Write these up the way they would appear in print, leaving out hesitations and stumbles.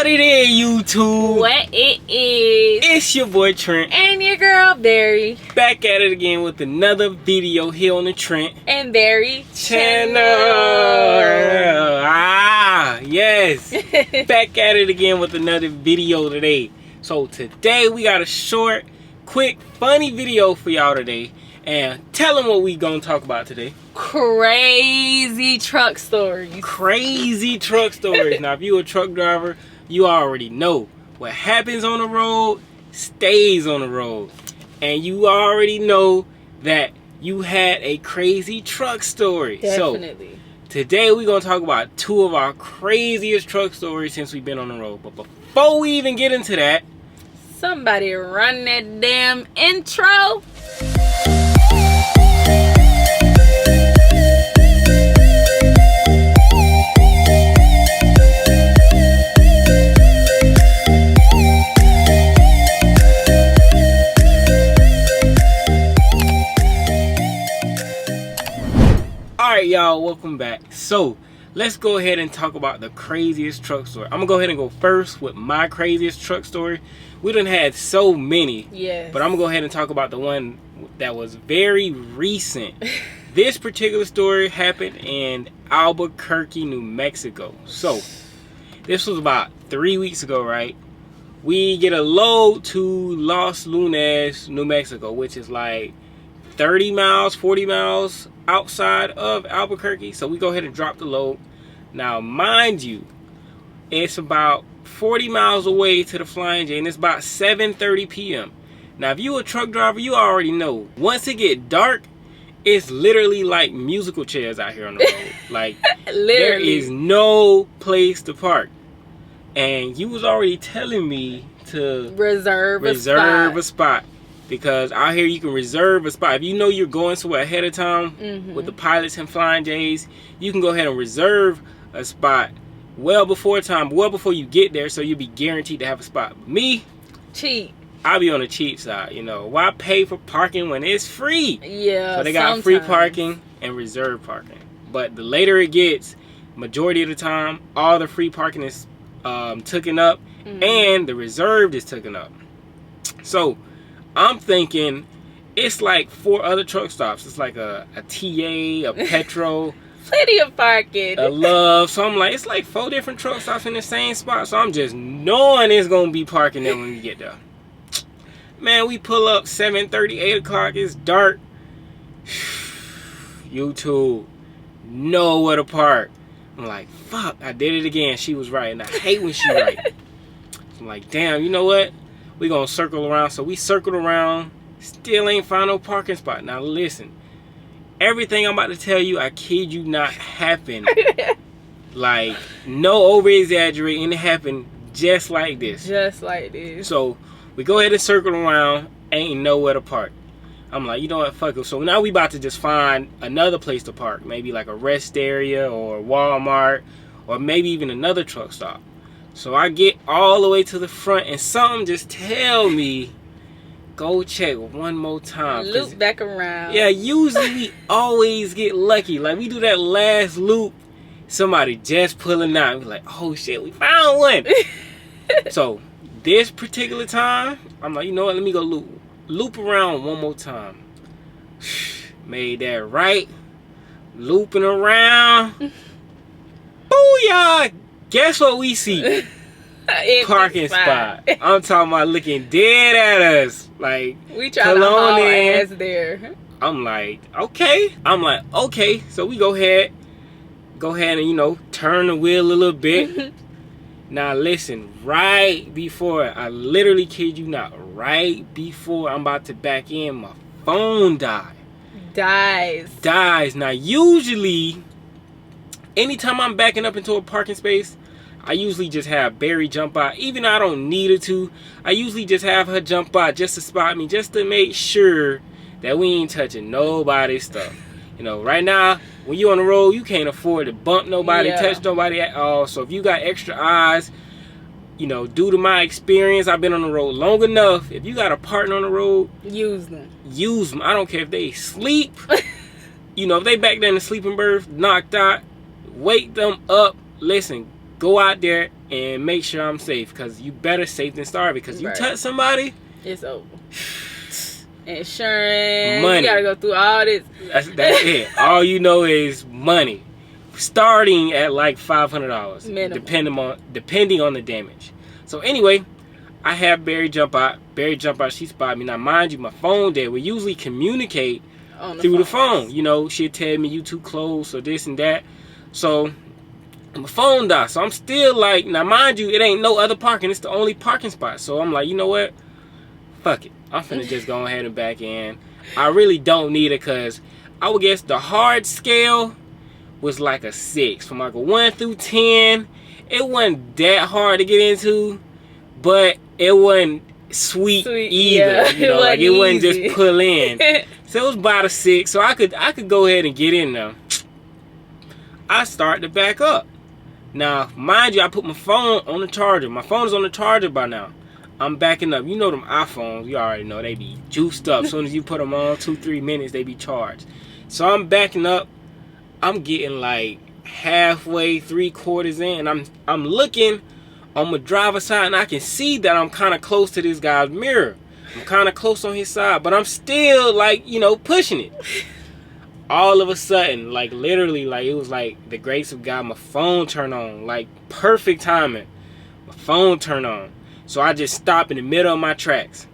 What it is, YouTube? What it is? It's your boy Trent. And your girl Barry. Back at it again with another video here on the Trent And Barry channel. Yes. Back at it again with another video today. So today we got a short, quick, funny video for y'all today. And tell them what we gonna talk about today. Crazy truck stories. Crazy truck stories. Now, if you're a truck driver, you already know what happens on the road stays on the road. And you already know that you had a crazy truck story. Definitely. So, today we're going to talk about two of our craziest truck stories since we've been on the road. But before we even get into that, somebody run that damn intro. Alright, y'all, welcome back. So, let's go ahead and talk about the craziest truck story. I'm going to go ahead and go first with my craziest truck story. We done had so many. Yes. But I'm going to go ahead and talk about the one that was very recent. This particular story happened in Albuquerque, New Mexico. So, this was about 3 weeks ago, right? We get a load to Los Lunas, New Mexico, which is like 30 miles, 40 miles outside of Albuquerque. So we go ahead and drop the load. Now, mind you, it's about 40 miles away to the Flying J, and it's about 7:30 p.m. Now, if you're a truck driver, you already know. Once it get dark, it's literally like musical chairs out here on the road. Like, there is no place to park. And you was already telling me to reserve a spot. Because out here you can reserve a spot. If you know you're going somewhere ahead of time with the pilots and Flying J's, you can go ahead and reserve a spot well before time, well before you get there, so you'll be guaranteed to have a spot. Me, cheap. I'll be on the cheap side, you know. Why pay for parking when it's free? Yeah. So they got free parking and reserve parking. But the later it gets, majority of the time, all the free parking is taken up and the reserved is taken up. So I'm thinking it's like 4 other truck stops. It's like a TA, a Petro, plenty of parking, a Love. So I'm like, it's like 4 different truck stops in the same spot. So I'm just knowing it's gonna be parking there when we get there. Man, we pull up 7:30, 8 o'clock. It's dark. YouTube, nowhere to park. I'm like, fuck, I did it again. She was right, and I hate when she right. I'm like, damn, you know what? We gonna circle around. So we circled around, still ain't found no parking spot. Now listen, everything I'm about to tell you, I kid you not, happened. Like, no over exaggerating, it happened just like this. Just like this. So we go ahead and circle around, ain't nowhere to park. I'm like, you know what, fuck it. So now we about to just find another place to park, maybe like a rest area or Walmart or maybe even another truck stop. So I get all the way to the front and something just tell me, go check one more time. Loop back around. Yeah, usually we always get lucky. Like, we do that last loop, somebody just pulling out. We're like, oh shit, we found one. So this particular time, I'm like, you know what, let me go loop around one more time. Made that right. Looping around. Booyah! Guess what we see? Parking spot. I'm talking about looking dead at us. Like, we try to haul ass there. I'm like, okay. So we go ahead and, you know, turn the wheel a little bit. Now listen, right before, I literally kid you not, right before I'm about to back in, my phone dies. Now usually, anytime I'm backing up into a parking space, I usually just have Barry jump out. Even though I don't need her to, I usually just have her jump out just to spot me, just to make sure that we ain't touching nobody's stuff. You know, right now, when you're on the road, you can't afford to bump nobody, touch nobody at all. So if you got extra eyes, you know, due to my experience, I've been on the road long enough. If you got a partner on the road, use them. I don't care if they sleep. You know, if they back there in the sleeping berth, knocked out, wake them up. Listen, go out there and make sure I'm safe, because you better safe than sorry, because you Right. touch somebody, It's over. Insurance. Money. You gotta go through all this. that's it. All you know is money. Starting at like $500, Minimum. depending on the damage. So anyway, I have Barry jump out. She spotted me. Now, mind you, my phone dead. We usually communicate On through the phone. You know, she'll tell me you too close or this and that. So my phone died. So I'm still like, now mind you, it ain't no other parking. It's the only parking spot. So I'm like, you know what? Fuck it. I'm finna just go ahead and back in. I really don't need it, because I would guess the hard scale was like a 6. From like a 1 through 10, it wasn't that hard to get into, but it wasn't sweet either. Yeah, you know, like it wasn't easy. just pull in. So it was about a 6. So I could go ahead and get in there. I start to back up. Now, mind you, I put my phone on the charger. My phone is on the charger by now. I'm backing up. You know them iPhones, you already know, they be juiced up. As soon as you put them on, 2-3 minutes, they be charged. So I'm backing up. I'm getting like halfway, 3/4 in. I'm looking on my driver's side, and I can see that I'm kind of close to this guy's mirror. I'm kind of close on his side, but I'm still like, you know, pushing it. All of a sudden, like literally, like it was like the grace of God, my phone turned on. Like perfect timing. My phone turned on. So I just stop in the middle of my tracks.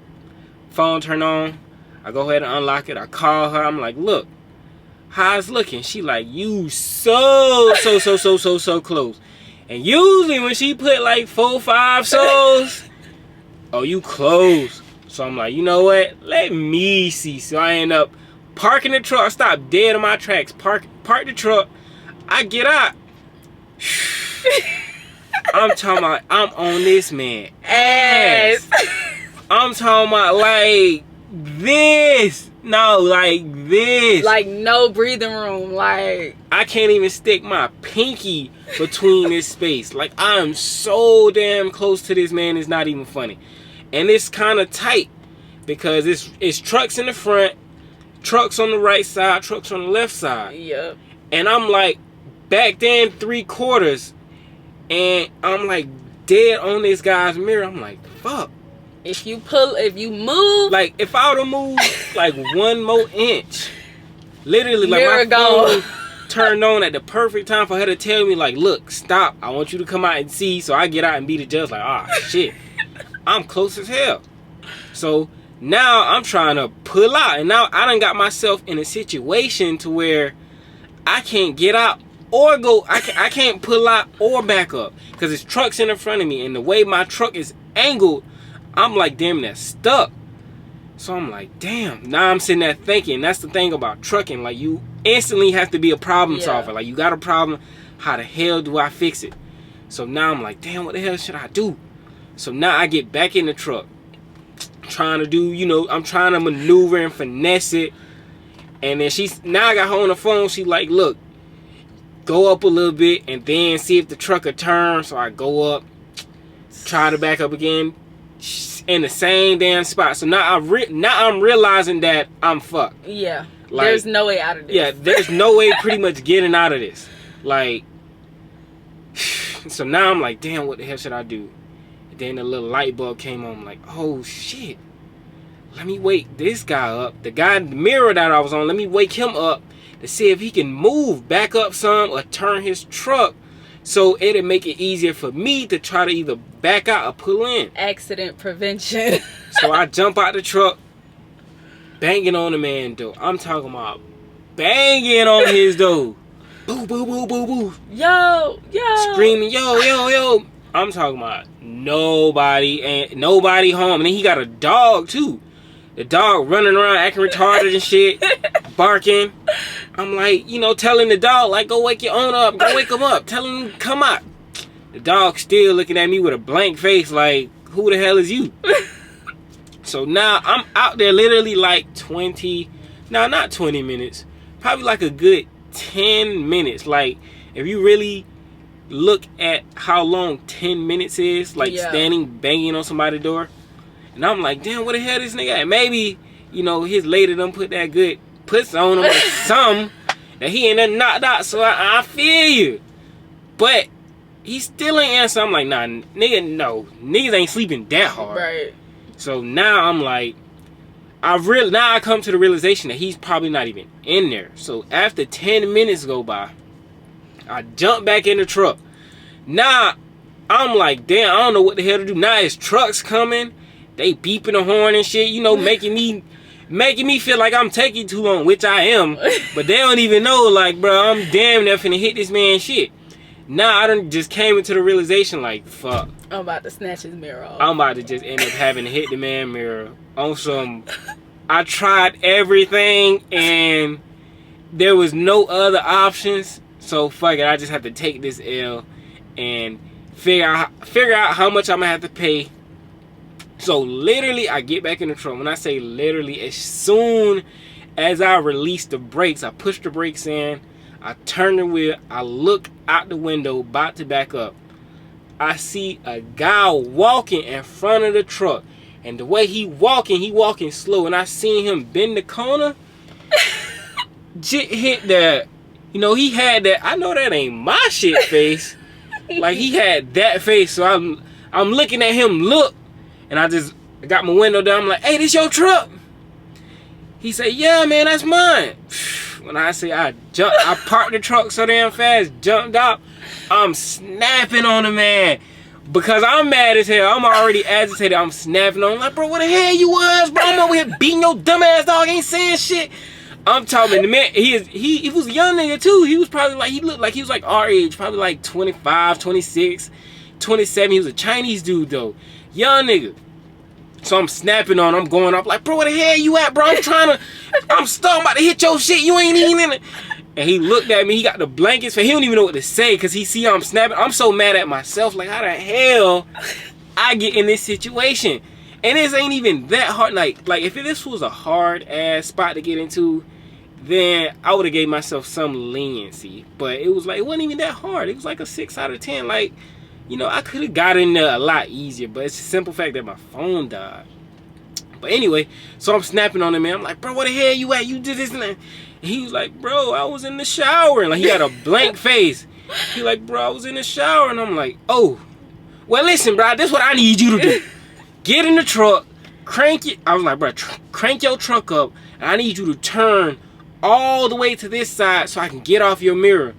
Phone turn on. I go ahead and unlock it. I call her. I'm like, look, how's it looking? She like, you so close. And usually when she put like 4, 5 so's, oh, you close. So I'm like, you know what? Let me see. So I end up parking the truck. I stop dead in my tracks. Park the truck. I get out. I'm talking about, I'm on this man ass. I'm talking about like this. No, like this. Like no breathing room. Like I can't even stick my pinky between this space. Like I'm so damn close to this man, it's not even funny. And it's kind of tight because it's trucks in the front, trucks on the right side, trucks on the left side. Yep. And I'm like back then 3/4. And I'm like dead on this guy's mirror. I'm like, fuck. If you move, Like if I would have moved like 1 more inch, literally like mirror my gone. phone turned on at the perfect time for her to tell me like, look, stop. I want you to come out and see. So I get out and be the judge like, ah, shit. I'm close as hell. So now I'm trying to pull out. And now I done got myself in a situation to where I can't get out or go. I can't pull out or back up because it's trucks in front of me. And the way my truck is angled, I'm like damn near stuck. So I'm like, damn. Now I'm sitting there thinking, that's the thing about trucking. Like you instantly have to be a problem solver. Like you got a problem. How the hell do I fix it? So now I'm like, damn, what the hell should I do? So now I get back in the truck. Trying to do, you know, I'm trying to maneuver and finesse it. And then now I got her on the phone. She like, look, go up a little bit and then see if the truck will turn. So I go up, try to back up again in the same damn spot. So now I'm realizing that I'm fucked. Yeah. Like, there's no way out of this. Yeah, there's no way pretty much getting out of this. Like, so now I'm like, damn, what the hell should I do? And then the little light bulb came on. I'm like, oh shit. Let me wake this guy up. The mirror that I was on, let me wake him up to see if he can move back up some or turn his truck so it'll make it easier for me to try to either back out or pull in. Accident prevention. So I jump out the truck, banging on the man door. I'm talking about banging on his door. Boo, boo, boo, boo, boo. Yo. Screaming, yo. I'm talking about nobody home. And then he got a dog too. The dog running around acting retarded and shit, barking. I'm like, you know, telling the dog, like, go wake your own up. Go wake him up. Tell him to come out. The dog still looking at me with a blank face like, who the hell is you? So now I'm out there literally like not 20 minutes. Probably like a good 10 minutes. Like, if you really look at how long 10 minutes is, like standing, banging on somebody's door. And I'm like, damn, what the hell this nigga at? Maybe, you know, his lady done put that good puss on him or something that he ain't done knocked out. So I feel you. But He still ain't answer. I'm like, nah, nigga, no. Niggas ain't sleeping that hard. Right. So now I'm like, now I come to the realization that he's probably not even in there. So after 10 minutes go by, I jump back in the truck. Now I'm like, damn, I don't know what the hell to do. Now his truck's coming. They beeping the horn and shit, you know, making me feel like I'm taking too long, which I am. But they don't even know, like, bro, I'm damn near finna hit this man shit. Now I done just came into the realization, like, fuck. I'm about to snatch his mirror off. I'm about to just end up having to hit the man mirror on some. I tried everything and there was no other options. So fuck it, I just have to take this L and figure out how much I'm gonna have to pay. So literally, I get back in the truck. When I say literally, as soon as I release the brakes, I push the brakes in. I turn the wheel. I look out the window, about to back up. I see a guy walking in front of the truck. And the way he walking slow. And I seen him bend the corner. Hit that. You know, he had that. I know that ain't my shit face. Like, he had that face. So I'm looking at him look. And I just got my window down. I'm like, hey, this your truck? He said, yeah, man, that's mine. When I say I parked the truck so damn fast, jumped out, I'm snapping on the man. Because I'm mad as hell. I'm already agitated. I'm snapping on him. Like, bro, what the hell you was, bro? I'm over here beating your dumb ass dog. Ain't saying shit. I'm talking, the man, he was a young nigga too. He was probably like, he looked like he was like our age. Probably like 25, 26, 27. He was a Chinese dude though. Young nigga. So I'm snapping on him. I'm going up like, bro, where the hell you at, bro? I'm stuck. I'm about to hit your shit. You ain't even in it. And he looked at me. He got the blankets. He don't even know what to say because he see I'm snapping. I'm so mad at myself. Like, how the hell I get in this situation? And this ain't even that hard. Like if this was a hard ass spot to get into, then I would have gave myself some leniency. But it was like, it wasn't even that hard. It was like a 6 out of 10. Like, you know, I could have got in there a lot easier. But it's the simple fact that my phone died. But anyway, so I'm snapping on him, man. I'm like, bro, where the hell you at? You did this and that. And he was like, bro, I was in the shower. And like, he had a blank face. He like, bro, I was in the shower. And I'm like, oh, well, listen, bro, this is what I need you to do. Get in the truck, crank it. I was like, bro, crank your truck up. And I need you to turn all the way to this side so I can get off your mirror.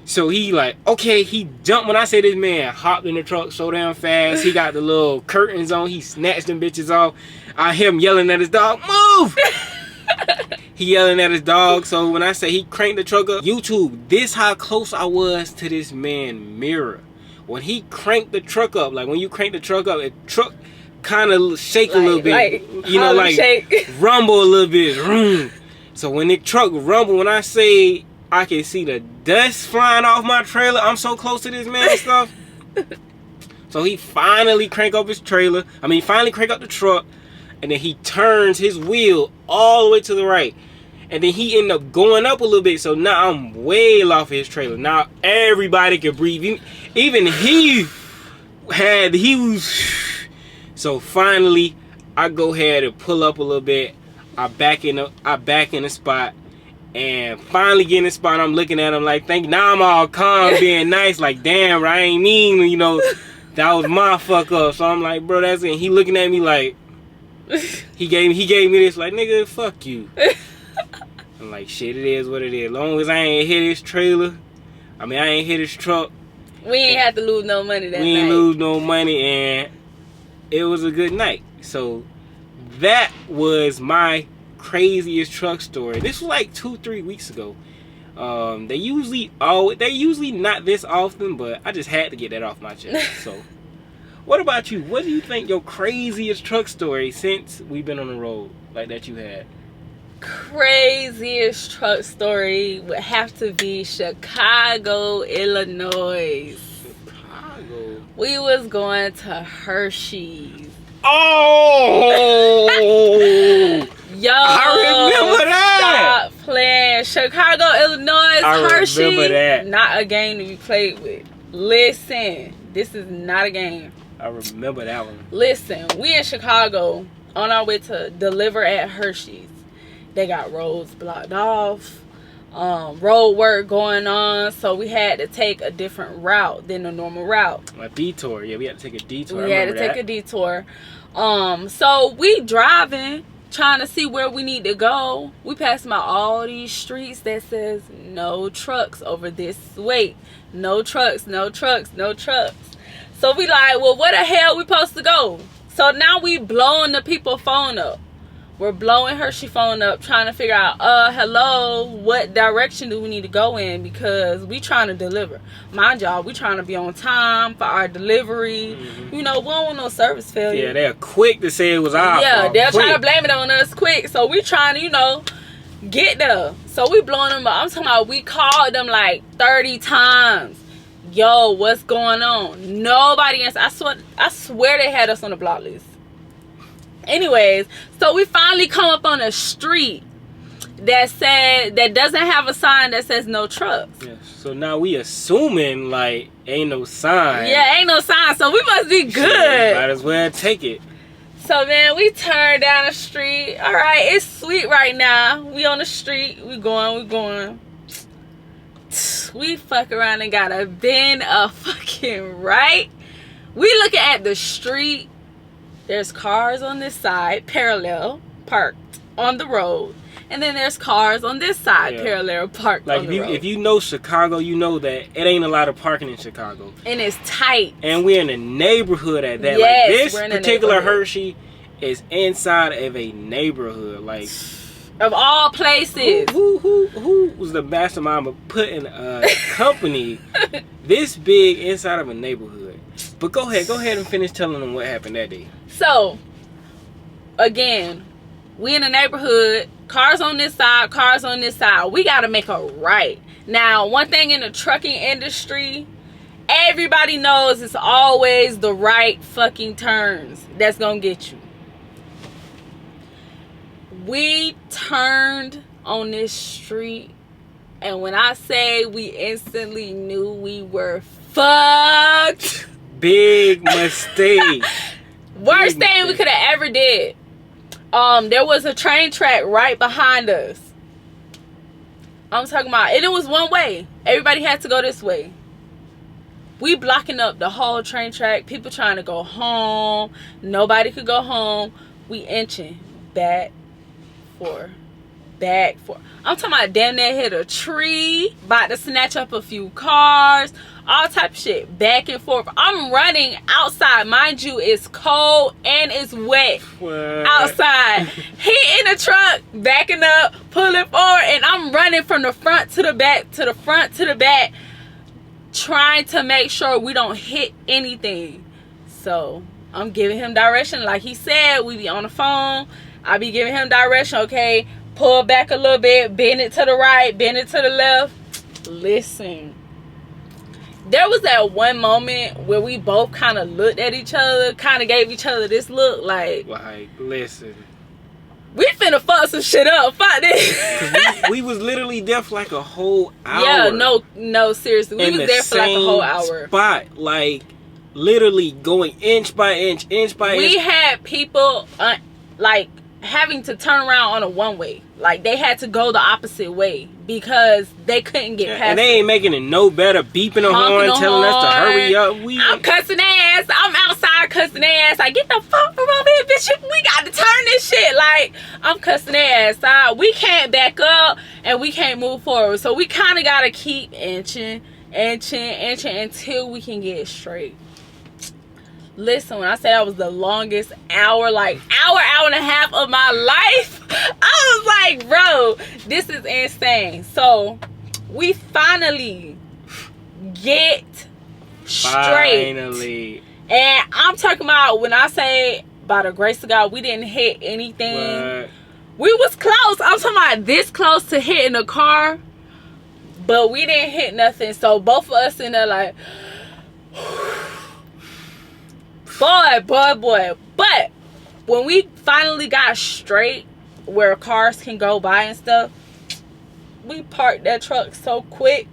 So he like, okay, he jumped. When I say this man hopped in the truck so damn fast, he got the little curtains on. He snatched them bitches off. I hear him yelling at his dog, move! He yelling at his dog. So when I say he cranked the truck up, YouTube, this how close I was to this man mirror. When he cranked the truck up, like when you crank the truck up, the truck kind of shake a little bit. You know, like shake. Rumble a little bit. So when the truck rumble, when I say I can see the dust flying off my trailer, I'm so close to this man's stuff. So he finally crank up his trailer. Finally crank up the truck. And then he turns his wheel all the way to the right. And then he ended up going up a little bit. So now I'm way off of his trailer. Now everybody can breathe. Even he was. So finally, I go ahead and pull up a little bit. I back in the spot. And finally get in the spot. I'm looking at him like, now I'm all calm, being nice. Like, damn, I ain't mean, you know, that was my fuck up. So I'm like, bro, that's it. He looking at me like, he gave me this like, nigga, fuck you. I'm like, shit, it is what it is. As long as I ain't hit his trailer, I ain't hit his truck. We ain't have to lose no money that night. We ain't lose no money, and it was a good night. So that was my craziest truck story. This was like 2-3 weeks ago. They usually not this often, but I just had to get that off my chest. So what about you? What do you think your craziest truck story since we've been on the road like that you had? Craziest truck story would have to be Chicago, Illinois. Chicago. We was going to Hershey's. Oh! Yo, I remember that. Stop playing. Chicago, Illinois, Hershey. Remember that. Not a game to be played with. Listen, this is not a game. I remember that one. Listen, we in Chicago on our way to deliver at Hershey's. They got roads blocked off. road work going on, so we had to take a different route than the normal route. A detour. Yeah, we had to take a detour. We had to take a detour. So we driving, trying to see where we need to go. We passing by all these streets that says no trucks over this way. No trucks, no trucks, no trucks. So we like, well, where the hell we supposed to go? So now we blowing the people phone up. We're blowing Hershey phone up, trying to figure out, hello, what direction do we need to go in? Because we trying to deliver. Mind y'all, we trying to be on time for our delivery. Mm-hmm. You know, we don't want no service failure. Yeah, they're quick to say it was our fault. Yeah, they're trying to blame it on us quick. So we trying to, you know, get there. So we blowing them up. I'm talking about we called them like 30 times. Yo, what's going on? Nobody answered. I swear they had us on the block list. Anyways, so we finally come up on a street that doesn't have a sign that says no trucks. Yeah, so now we assuming like ain't no sign. Yeah, ain't no sign, so we must be good. Shit, might as well take it. So man, we turn down the street. All right, it's sweet right now. We on the street. We going. We fuck around and got a bend a fucking right. We looking at the street. There's cars on this side, parallel, parked on the road. And then there's cars on this side, parallel, parked on the road. If you know Chicago, you know that it ain't a lot of parking in Chicago. And it's tight. And we're in a neighborhood at that. Yes, like this we're in particular Hershey is inside of a neighborhood. Like, of all places. Who was the mastermind of putting a company this big inside of a neighborhood? But go ahead and finish telling them what happened that day. So, again, we in the neighborhood, cars on this side, cars on this side. We got to make a right. Now, one thing in the trucking industry, everybody knows it's always the right fucking turns that's going to get you. We turned on this street, and when I say we instantly knew we were fucked. Big mistake. Worst thing we could have ever did. There was a train track right behind us. I'm talking about, and it was one way. Everybody had to go this way. We blocking up the whole train track. People trying to go home. Nobody could go home. We inching back for. I'm talking about damn near hit a tree, about to snatch up a few cars, all type of shit, back and forth. I'm running outside. Mind you, it's cold and it's wet. What? Outside. He in the truck, backing up, pulling forward, and I'm running from the front to the back, to the front to the back, trying to make sure we don't hit anything. So I'm giving him direction. Like he said, we be on the phone. I be giving him direction. Okay, pull back a little bit, bend it to the right, bend it to the left. Listen, there was that one moment where we both kind of looked at each other, kind of gave each other this look like, listen, we finna fuck some shit up. Fuck this. we was literally there for like a whole hour. Yeah, no, seriously, we was there for like a whole hour. Spot, like literally going inch by inch by inch. We had people like having to turn around on a one-way. Like they had to go the opposite way because they couldn't get past. And they ain't making it no better, beeping the horn, telling us to hurry up. I'm cussing ass. I'm outside cussing ass. Like, get the fuck from over here, bitch. We got to turn this shit. Like, I'm cussing ass. We can't back up and we can't move forward. So we kind of got to keep inching until we can get straight. Listen, when I say that was the longest hour, like hour and a half of my life, I was like, bro, this is insane. So we finally get straight. Finally. And I'm talking about, when I say by the grace of God, we didn't hit anything. What? We was close. I'm talking about this close to hitting a car, but we didn't hit nothing. So both of us in there like, boy. But when we finally got straight where cars can go by and stuff, we parked that truck so quick.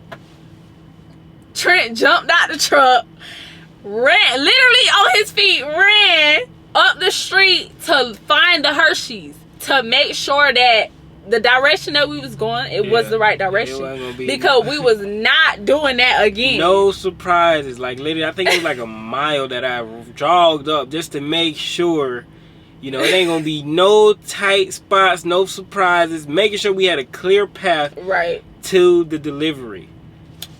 Trent jumped out the truck, ran, literally on his feet, ran up the street to find the Hershey's, to make sure that the direction that we was going, it was the right direction. It wasn't gonna be because we was not doing that again. No surprises. Like literally, I think it was like a mile that I jogged up just to make sure, you know, it ain't gonna be no tight spots, no surprises. Making sure we had a clear path right to the delivery.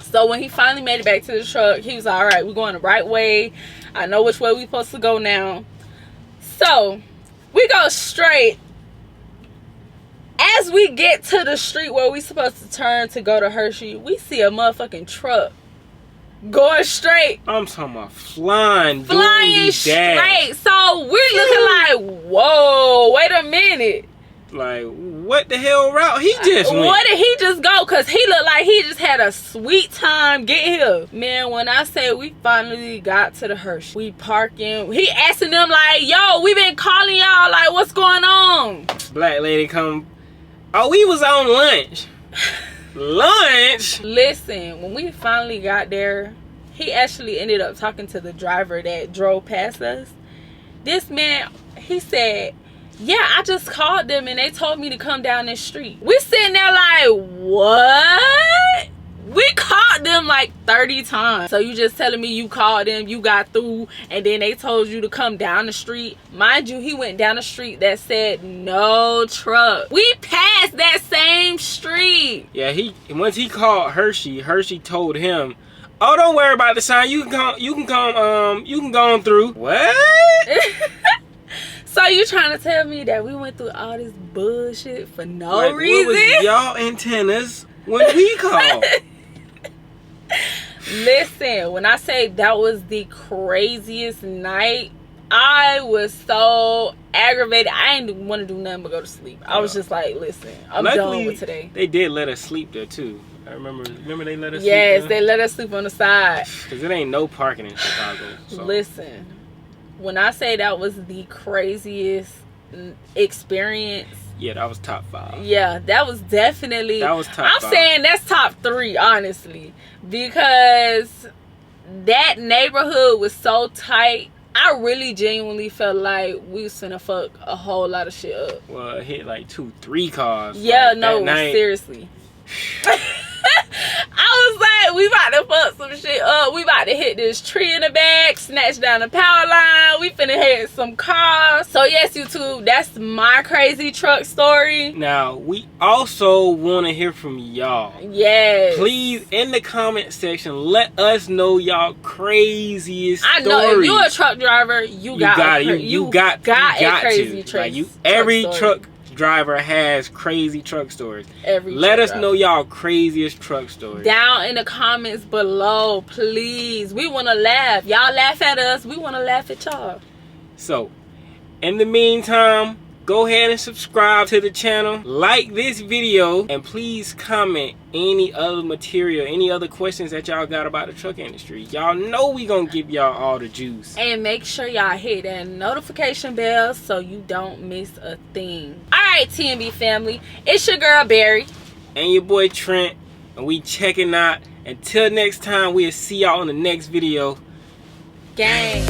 So when he finally made it back to the truck, he was like, all right, we're going the right way. I know which way we supposed to go now. So we go straight. As we get to the street where we supposed to turn to go to Hershey, we see a motherfucking truck going straight. I'm talking about flying straight. So we're looking like, whoa, wait a minute. Like, what the hell route he just went? What did he just go? Because he looked like he just had a sweet time getting here. Man, when I say we finally got to the Hershey, we parking. He asking them like, yo, we been calling y'all. Like, what's going on? Black lady come. Oh, we was on lunch. Lunch? Listen, when we finally got there, he actually ended up talking to the driver that drove past us. This man, he said, yeah, I just called them and they told me to come down this street. We sitting there like, what? We called them like 30 times. So you just telling me you called them, you got through, and then they told you to come down the street. Mind you, he went down the street that said no truck. We passed that same street. Yeah, once he called Hershey told him, oh, don't worry about the sign. You can go on through. What? So you trying to tell me that we went through all this bullshit for no reason? What was y'all antennas when we called? Listen, when I say that was the craziest night, I was so aggravated. I didn't want to do nothing but go to sleep. I was just like, listen, I'm done with today. They did let us sleep there too. I remember they let us sleep there? Yes, they let us sleep on the side. Because it ain't no parking in Chicago. So. Listen, when I say that was the craziest experience, yeah, that was top 5. Yeah, that was definitely. That was top 5. I'm saying that's top 3, honestly, because that neighborhood was so tight. I really genuinely felt like we was finna fuck a whole lot of shit up. Well, it hit like 2-3 cars. Yeah, like, no, seriously. I was like, we about to fuck some shit up. We about to hit this tree in the back, snatch down the power line. We finna hit some cars. So yes, YouTube, that's my crazy truck story. Now, we also want to hear from y'all. Yes. Please, in the comment section, let us know y'all craziest stories. I know, if you're a truck driver, you got a crazy truck. Like every truck driver has crazy truck stories. Let us know y'all craziest truck stories down in the comments below, please. We want to laugh. Y'all laugh at us, we want to laugh at y'all. So in the meantime, go ahead and subscribe to the channel, like this video, and please comment any other material, any other questions that y'all got about the truck industry. Y'all know we gonna give y'all all the juice. And make sure y'all hit that notification bell so you don't miss a thing. Alright, TNB family, it's your girl Barry and your boy Trent, and we checking out. Until next time, we'll see y'all in the next video. Gang.